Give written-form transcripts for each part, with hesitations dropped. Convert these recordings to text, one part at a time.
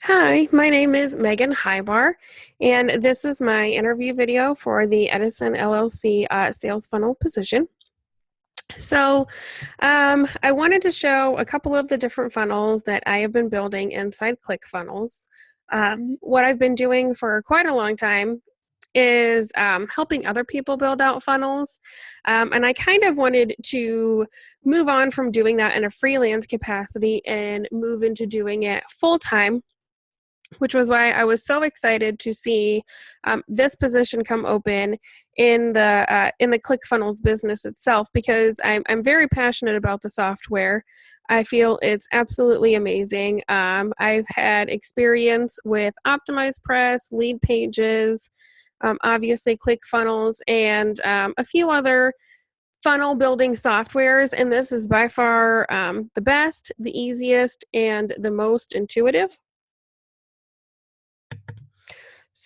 Hi, my name is Megan Highbar, and this is my interview video for the Edison LLC sales funnel position. I wanted to show a couple of the different funnels that I have been building inside ClickFunnels. What I've been doing for quite a long time is helping other people build out funnels. And I kind of wanted to move on from doing that in a freelance capacity and move into doing it full time, which was why I was so excited to see this position come open in the ClickFunnels business itself, because I'm very passionate about the software. I feel it's absolutely amazing. I've had experience with Optimize Press, Lead Pages, obviously ClickFunnels, and a few other funnel building softwares, and this is by far the best, the easiest, and the most intuitive.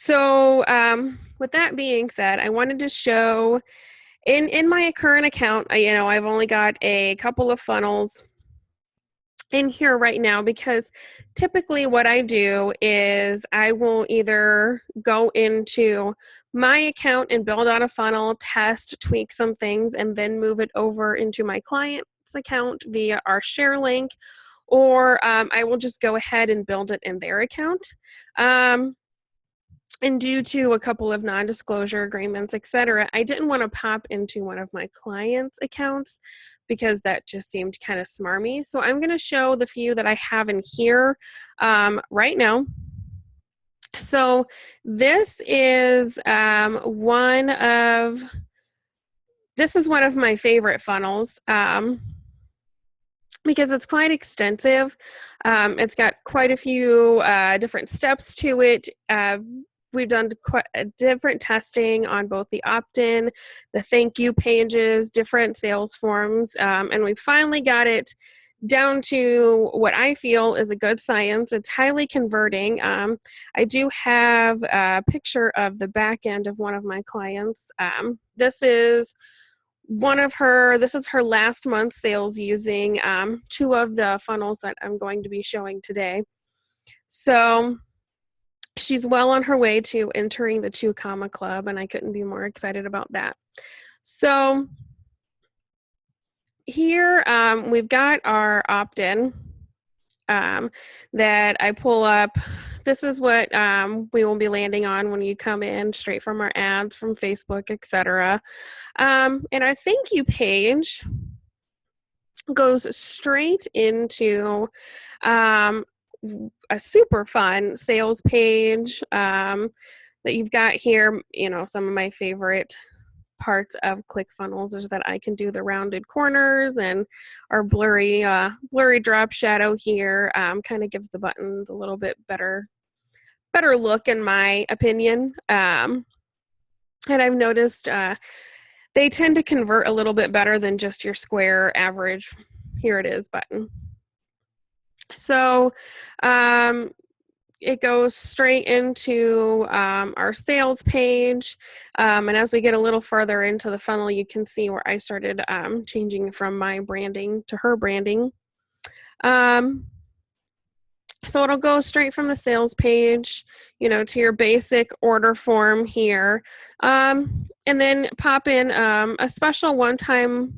With that being said, I wanted to show in my current account, I've only got a couple of funnels in here right now, because typically what I do is I will either go into my account and build out a funnel, test, tweak some things, and then move it over into my client's account via our share link, or I will just go ahead and build it in their account. And due to a couple of non-disclosure agreements, etc., I didn't want to pop into one of my clients' accounts because that just seemed kind of smarmy. So I'm going to show the few that I have in here right now. So this is one of my favorite funnels. Because it's quite extensive. It's got quite a few different steps to it. We've done quite different testing on both the opt-in, the thank you pages, different sales forms, and we finally got it down to what I feel is a good science. It's highly converting. I do have a picture of the back end of one of my clients. This is her last month's sales using two of the funnels that I'm going to be showing today. So she's well on her way to entering the 2 comma club, and I couldn't be more excited about that. So here we've got our opt-in that I pull up. This is what we will be landing on when you come in straight from our ads from Facebook, etc. And our thank you page goes straight into a super fun sales page that you've got here. Some of my favorite parts of ClickFunnels is that I can do the rounded corners, and our blurry drop shadow here kind of gives the buttons a little bit better look, in my opinion. And I've noticed they tend to convert a little bit better than just your square average "here it is" button. So it goes straight into our sales page. And as we get a little further into the funnel, you can see where I started changing from my branding to her branding. So it'll go straight from the sales page, to your basic order form here. And then pop in a special one-time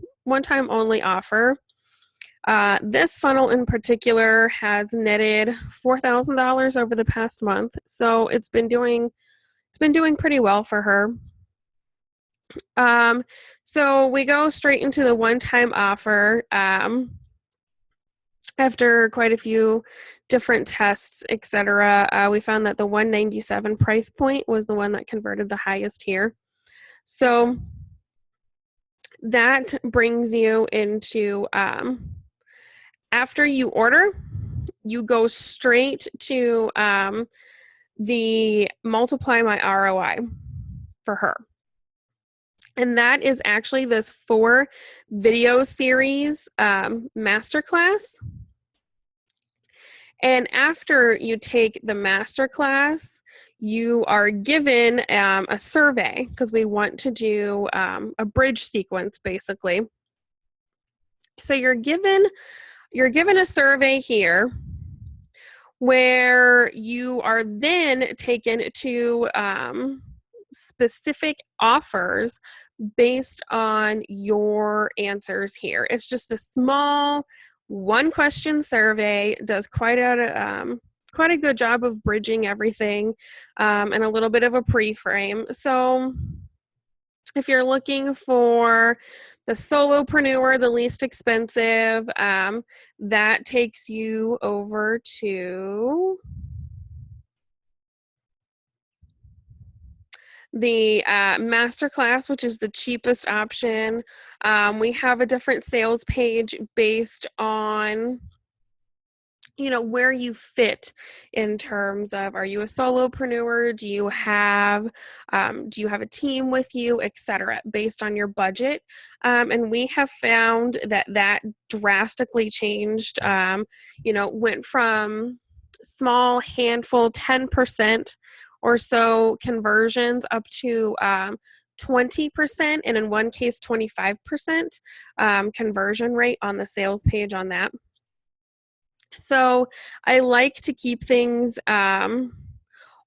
only offer. This funnel in particular has netted $4,000 over the past month, so it's been doing pretty well for her. So we go straight into the one-time offer. After quite a few different tests, etc., we found that the $197 price point was the one that converted the highest here. So that brings you into after you order, you go straight to the multiply my ROI for her. And that is actually this 4 video series masterclass. And after you take the masterclass, you are given a survey, because we want to do a bridge sequence, basically. So you're given a survey here where you are then taken to specific offers based on your answers here. It's just a small one question survey, does quite a good job of bridging everything, and a little bit of a pre-frame. So if you're looking for the solopreneur, the least expensive, that takes you over to the masterclass, which is the cheapest option. We have a different sales page based on where you fit in terms of, are you a solopreneur? Do you have a team with you, etc., based on your budget? And we have found that drastically changed. Went from small handful, 10% or so conversions up to 20%, and in one case 25% conversion rate on the sales page on that. So I like to keep things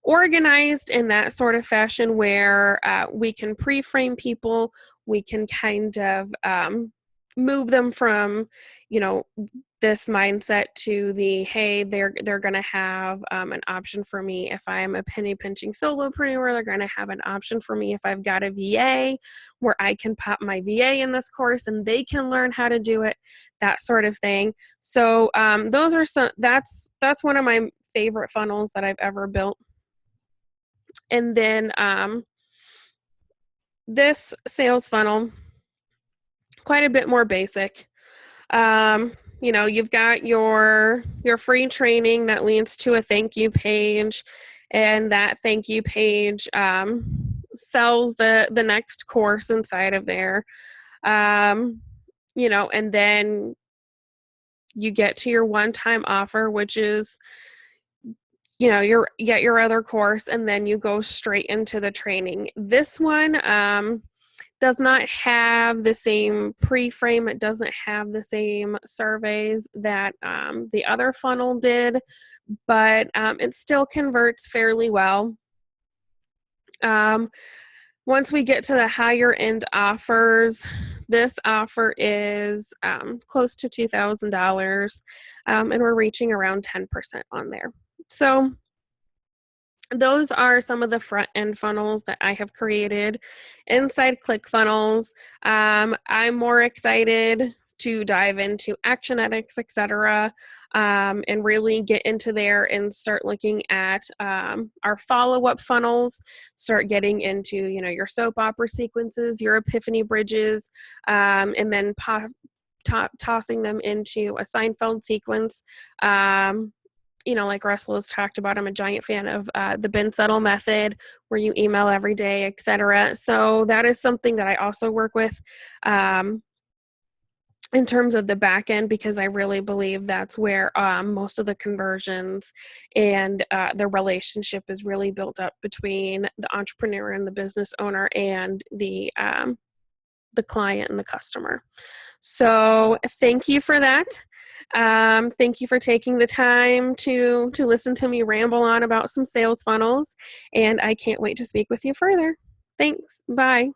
organized in that sort of fashion where we can pre-frame people, we can kind of move them from, this mindset to the, hey, they're going to have an option for me if I'm a penny pinching solopreneur. They're going to have an option for me if I've got a VA, where I can pop my VA in this course and they can learn how to do it, that sort of thing. So those are that's one of my favorite funnels that I've ever built. And then this sales funnel, quite a bit more basic. You've got your free training that leads to a thank you page, and that thank you page sells the next course inside of there. And then you get to your one-time offer, which is you get your other course, and then you go straight into the training. This one does not have the same pre-frame. It doesn't have the same surveys that the other funnel did, but it still converts fairly well. Once we get to the higher end offers, this offer is close to $2,000, and we're reaching around 10% on there. So those are some of the front end funnels that I have created inside ClickFunnels. I'm more excited to dive into Actionetics, etc., and really get into there and start looking at our follow-up funnels, start getting into your soap opera sequences, your epiphany bridges, and then tossing them into a Seinfeld sequence. Like Russell has talked about, I'm a giant fan of the Ben Settle method, where you email every day, etc. So that is something that I also work with in terms of the back end, because I really believe that's where most of the conversions and the relationship is really built up between the entrepreneur and the business owner and the client and the customer. So thank you for that. Thank you for taking the time to listen to me ramble on about some sales funnels, and I can't wait to speak with you further. Thanks. Bye.